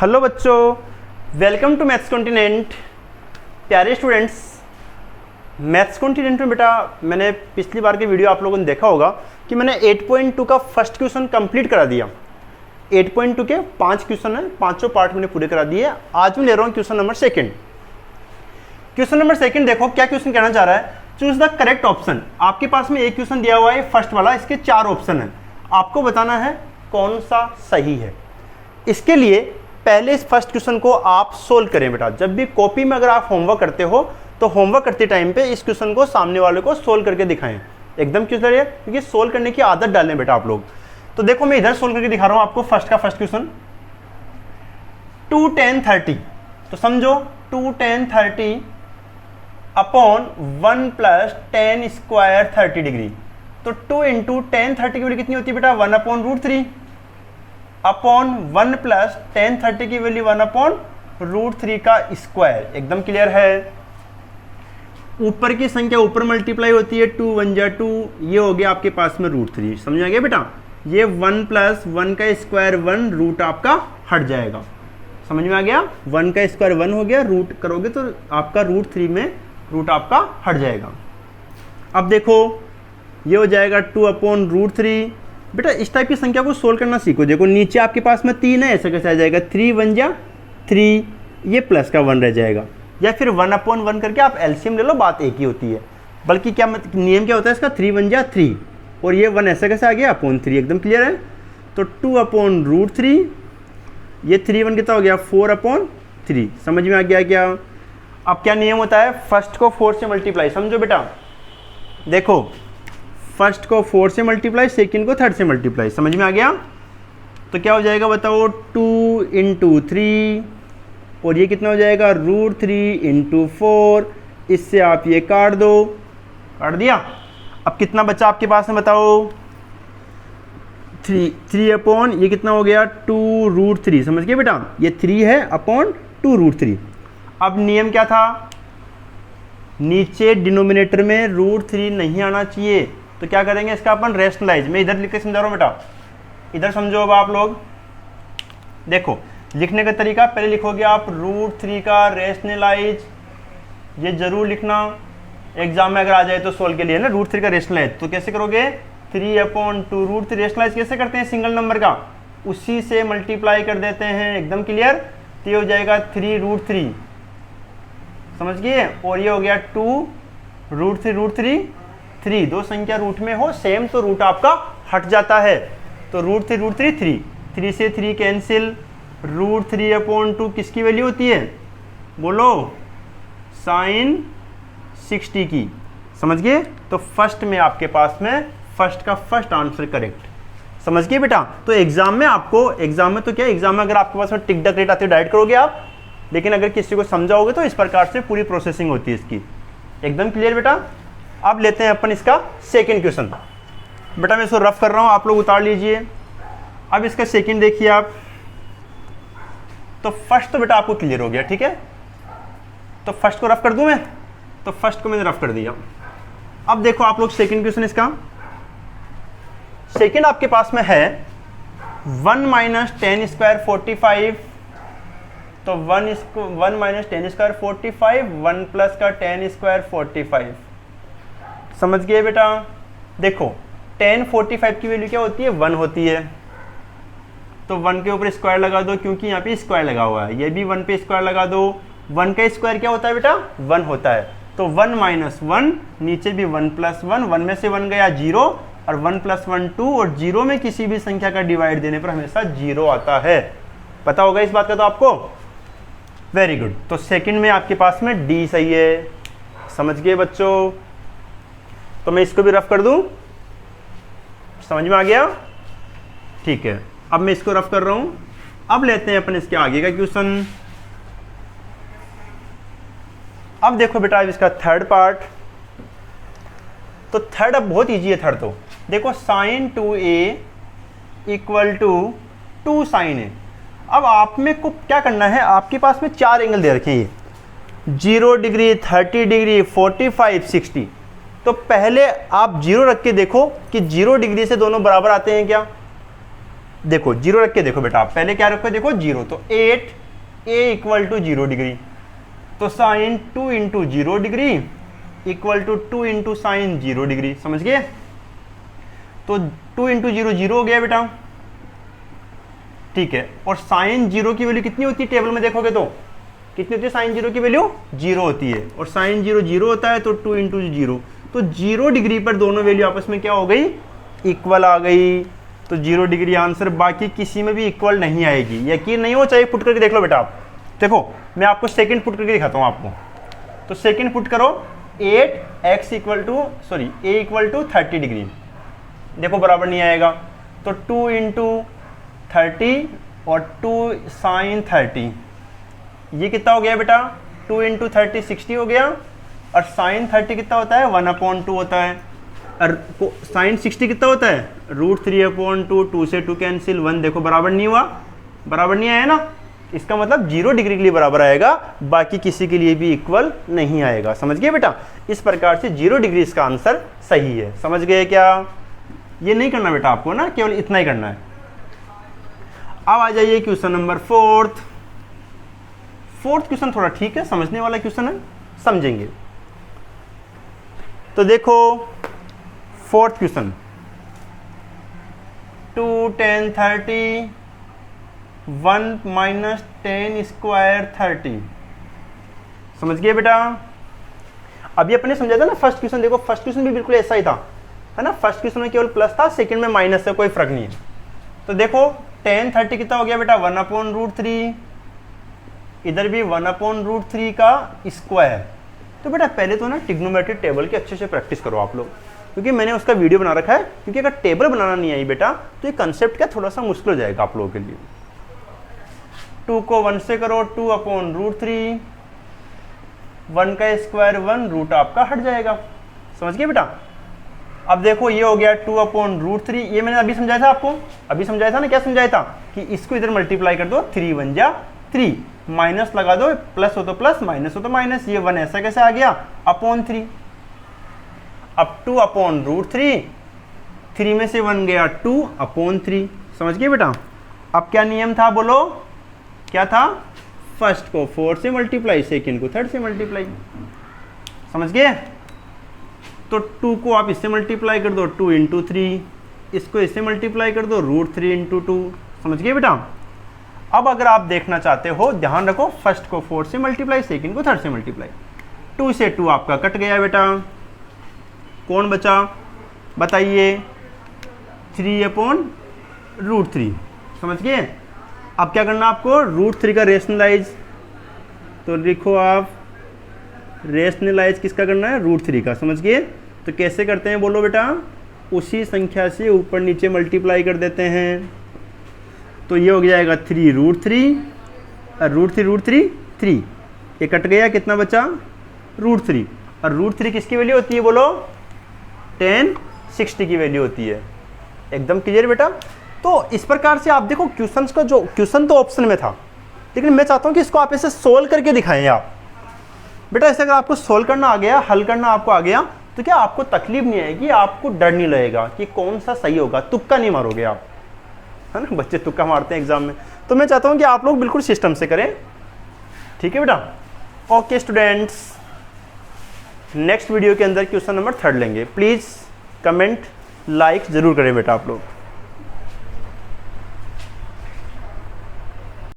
Hello बच्चों, welcome to maths continent. प्यारे students, maths continent में बेटा मैंने पिछली बार की वीडियो आप लोगों ने देखा होगा कि मैंने 8.2 का फर्स्ट क्वेश्चन कंप्लीट करा दिया। 8.2 के 5 क्वेश्चन है, पांचों पार्ट मैंने पूरे करा दिए। आज मैं ले रहा हूँ question number second. Question number second देखो क्या क्वेश्चन कहना चाह रहा है। Choose the correct option. आपके पास में एक क्वेश्चन दिया हुआ है फर्स्ट वाला, इसके 4 ऑप्शन है, आपको बताना है कौन सा सही है। इसके लिए पहले इस फर्स्ट क्वेश्चन को आप सोल्व करें बेटा। जब भी कॉपी में अगर आप होमवर्क करते हो तो होमवर्क करते टाइम पे इस क्वेश्चन को सामने वाले को सोल्व करके दिखाएं। एकदम क्लियर है, क्योंकि सोल्व करने की आदत डालें बेटा आप लोग। तो देखो मैं इधर सोल्व करके दिखा रहा हूं आपको फर्स्ट क्वेश्चन 2 tan 30। तो समझो 2 tan 30 upon 1 plus tan square 30 degree. तो 2 इंटू tan 30 की वैल्यू कितनी होती है बेटा 1/√3 अपॉन 1 प्लस tan 30 की वैल्यू 1/√3 का स्क्वायर। एकदम क्लियर है। ऊपर की संख्या ऊपर मल्टीप्लाई होती है, 2 1 जा 2, ये हो गया आपके पास में √3। समझ आ गया बेटा। ये 1 प्लस 1 का स्क्वायर 1, रूट आपका हट जाएगा। समझ में आ गया। 1 का स्क्वायर 1 हो गया, रूट करोगे तो आपका √3 में रूट आपका हट जाएगा। अब देखो ये हो जाएगा 2/√3। बेटा इस टाइप की संख्या को सोल्व करना सीखो। देखो नीचे आपके पास में 3 है, ऐसा कैसे आ जाएगा 3 1 जा 3, ये प्लस का 1 रह जाएगा। या फिर 1/1 करके आप एलसीएम ले लो, बात एक ही होती है। बल्कि क्या नियम क्या होता है इसका 3 1 जा 3, और ये 1 ऐसा कैसे आ गया /3। एकदम क्लियर है। तो 2/√3, ये 3 1 कितना हो गया 4/3। समझ में आ गया क्या। अब क्या नियम होता है, फर्स्ट को 4 से मल्टीप्लाई। समझो बेटा, देखो फर्स्ट को 4 से मल्टीप्लाई, सेकंड को 3 से मल्टीप्लाई। समझ में आ गया। तो क्या हो जाएगा बताओ 2 इंटू 3, और ये कितना हो जाएगा √3 इंटू 4। इससे आप ये काट दो, काट दिया। अब कितना बचा आपके पास में बताओ 3 अपॉन ये कितना हो गया 2√3। समझ गए बेटा, ये 3 है अपॉन 2√3। अब नियम क्या था, नीचे डिनोमिनेटर में √3 नहीं आना चाहिए। तो क्या करेंगे इसका अपन रेशनलाइज। मैं इधर लिख के समझा रहा हूँ बेटा, इधर समझो। अब आप लोग देखो लिखने का तरीका, पहले लिखोगे आप √3 का रेशनलाइज। ये जरूर लिखना, एग्जाम में अगर आ जाए तो सोल्व के लिए ना। √3 का रेशनलाइज तो कैसे करोगे 3/2√3। रेशनलाइज कैसे करते हैं सिंगल नंबर का, उसी से मल्टीप्लाई कर देते हैं। एकदम क्लियर। तो ये हो जाएगा 3√3। समझ गए। और ये हो गया 2√3 3। दो संख्या रूट में हो सेम तो रूट आपका हट जाता है। तो √3 3 से 3 कैंसिल। √3/2 किसकी वैल्यू होती है बोलो, sin 60 की। समझ गए। तो फर्स्ट में आपके पास में फर्स्ट का फर्स्ट आंसर करेक्ट। समझ गए बेटा। तो एग्जाम में आपको, एग्जाम में तो क्या, एग्जाम में अगर आपके पास में टिक द रेट आते डायरेक्ट करोगे आप, लेकिन अगर किसी को समझाओगे तो इस प्रकार से पूरी प्रोसेसिंग होती है इसकी। एकदम क्लियर बेटा। अब लेते हैं अपन इसका सेकंड क्वेश्चन। बेटा मैं इसको रफ कर रहा हूं, आप लोग उतार लीजिए। अब इसका सेकंड देखिए आप। तो फर्स्ट तो बेटा आपको क्लियर हो गया, ठीक है। तो फर्स्ट को रफ कर दूं मैं, तो फर्स्ट को मैंने रफ कर दिया। अब देखो आप लोग सेकंड क्वेश्चन इसका। सेकंड आपके पास में है 1 माइनस tan स्क्वायर 45। तो 1 माइनस tan स्क्वायर 45, 1 प्लस का tan स्क्वायर 45। समझ गए बेटा। देखो tan 45 की वैल्यू क्या होती है 1 होती है। तो 1 के ऊपर स्क्वायर लगा दो, क्योंकि यहाँ पे स्क्वायर लगा हुआ है। ये भी 1 पे स्क्वायर लगा दो। 1 का स्क्वायर क्या होता है बेटा 1 होता है। तो 1 माइनस 1, नीचे भी 1 प्लस 1, 1 में से 1 गया 0, और 1 प्लस 1 2, और 0 में किसी भी संख्या का डिवाइड देने पर हमेशा 0 आता है। पता होगा इस बात का तो आपको। Very good. तो सेकंड में आपके पास में डी सही है। समझ गए बच्चों। तो मैं इसको भी रफ कर दूं, समझ में आ गया, ठीक है। अब मैं इसको रफ कर रहा हूं। अब लेते हैं अपन इसके आगे का क्वेश्चन। अब देखो बेटा इसका थर्ड पार्ट। तो थर्ड अब बहुत इजी है। थर्ड तो देखो sin 2a equal to 2 sin a। अब आप में को क्या करना है, आपके पास में 4 एंगल दे रखे हैं, 0 डिग्री 30 डिग्री 45 60। तो पहले आप 0 रख के देखो कि 0 डिग्री से दोनों बराबर आते हैं क्या। देखो जीरो रख के देखो बेटा, आप पहले क्या रखो, देखो जीरो, तो 8 ए इक्वल टू 0 डिग्री, तो sine 2 into 0 degree equal to 2 into sine 0 degree, समझ गए। तो 2 इंटू 0 0 हो गया बेटा, ठीक है। और साइन 0 की वैल्यू कितनी होती है, टेबल में देखोगे तो कितनी होती है, साइन 0 की वैल्यू 0 होती है, और साइन 0 0 होता है, तो 2 इंटू 0, तो 0 डिग्री पर दोनों वैल्यू आपस में क्या हो गई, इक्वल आ गई। तो 0 डिग्री आंसर, बाकी किसी में भी इक्वल नहीं आएगी। यकीन नहीं हो चाहे पुट करके देख लो बेटा आप। देखो मैं आपको सेकंड पुट करके दिखाता हूँ आपको। तो सेकंड पुट करो, 8x equal to sorry a equal to 30 degree, देखो बराबर नहीं आएगा, तो 2 इंटू 30 और 2 साइन 30, ये कितना हो गया बेटा, 2 इंटू 30 60 हो गया, और साइन 30 कितना होता है, 1/2 होता है, और साइन 60 कितना होता है, √3/2, 2 से 2 कैंसिल, 1, देखो बराबर नहीं हुआ, बराबर नहीं आया ना। इसका मतलब 0 डिग्री के लिए बराबर आएगा, बाकी किसी के लिए भी इक्वल नहीं आएगा, समझ गए बेटा। इस प्रकार से 0 डिग्री इसका आंसर सही है, समझ गए क्या। ये नहीं करना बेटा आपको ना, केवल इतना ही करना है। अब आ जाइए क्वेश्चन नंबर 4th क्वेश्चन थोड़ा ठीक है, समझने वाला क्वेश्चन है, समझेंगे। तो देखो 4th क्वेश्चन, 2 10 30 1 माइनस 10 स्क्वायर 30, समझ गए बेटा। अभी अपने समझा था ना फर्स्ट क्वेश्चन, देखो फर्स्ट क्वेश्चन भी बिल्कुल ऐसा ही था, है ना। फर्स्ट क्वेश्चन में केवल प्लस था, सेकंड में माइनस है, कोई फर्क नहीं है। तो देखो 10 30 कितना हो गया बेटा, 1/√3, इधर भी 1/√3 का स्क्वायर। तो बेटा पहले तो ना ट्रिग्नोमेट्री टेबल की अच्छे से प्रैक्टिस करो आप लोग, क्योंकि मैंने उसका वीडियो बना रखा है, क्योंकि अगर टेबल बनाना नहीं आई बेटा तो ये कंसेप्ट क्या थोड़ा सा मुश्किल हो जाएगा आप लोगों के लिए। 2 को 1 से करो, 2/√3, 1 का स्क्वायर 1, रूट आपका हट जाएगा, समझ गए बेटा। अब देखो ये हो गया 2/√3, ये मैंने अभी समझाया था आपको, अभी समझाया था ना, क्या समझाया था कि इसको इधर मल्टीप्लाई कर दो, 3 1 जा 3, माइनस लगा दो, प्लस हो तो प्लस, माइनस हो तो माइनस, ये 1 ऐसा कैसे आ गया, /3। अब 2/√3, 3 में से 1 गया 2/3, समझ गए बेटा। अब क्या नियम था बोलो, क्या था, फर्स्ट को 4 से मल्टीप्लाई, सेकेंड को 3 से मल्टीप्लाई, समझ गए। तो 2 को आप इससे मल्टीप्लाई कर दो, 2 इंटू 3, इसको इससे मल्टीप्लाई कर दो, √3 इंटू 2, समझ गए बेटा। अब अगर आप देखना चाहते हो, ध्यान रखो, फर्स्ट को 4 से मल्टीप्लाई, सेकेंड को 3 से मल्टीप्लाई, 2 से 2 आपका कट गया बेटा, कौन बचा बताइए, 3/√3, समझ गए। अब क्या करना आपको, √3 का रेशनलाइज, तो लिखो आप रेशनलाइज किसका करना है, √3 का, समझ गए। तो कैसे करते हैं बोलो बेटा, उसी संख्या से ऊपर नीचे मल्टीप्लाई कर देते हैं। तो ये हो जाएगा 3√3, और √3 3, ये कट गया, कितना बचा, √3, और √3 किसकी वैल्यू होती है बोलो, 10 60 की वैल्यू होती है, एकदम क्लियर बेटा। तो इस प्रकार से आप देखो क्वेश्चन का, जो क्वेश्चन तो ऑप्शन में था, लेकिन मैं चाहता हूँ कि इसको आप ऐसे सोल्व करके दिखाएं आप बेटा। ऐसे अगर आपको सोल्व करना आ गया, हल करना आपको आ गया, तो क्या आपको तकलीफ नहीं आएगी, आपको डर नहीं लगेगा कि कौन सा सही होगा, तुक्का नहीं मारोगे आप, है ना। बच्चे तुक्का मारते हैं एग्जाम में, तो मैं चाहता हूँ कि आप लोग बिल्कुल सिस्टम से करें, ठीक है बेटा। ओके स्टूडेंट्स, नेक्स्ट वीडियो के अंदर क्वेश्चन नंबर 3 लेंगे। प्लीज़ कमेंट लाइक ज़रूर करें बेटा आप लोग।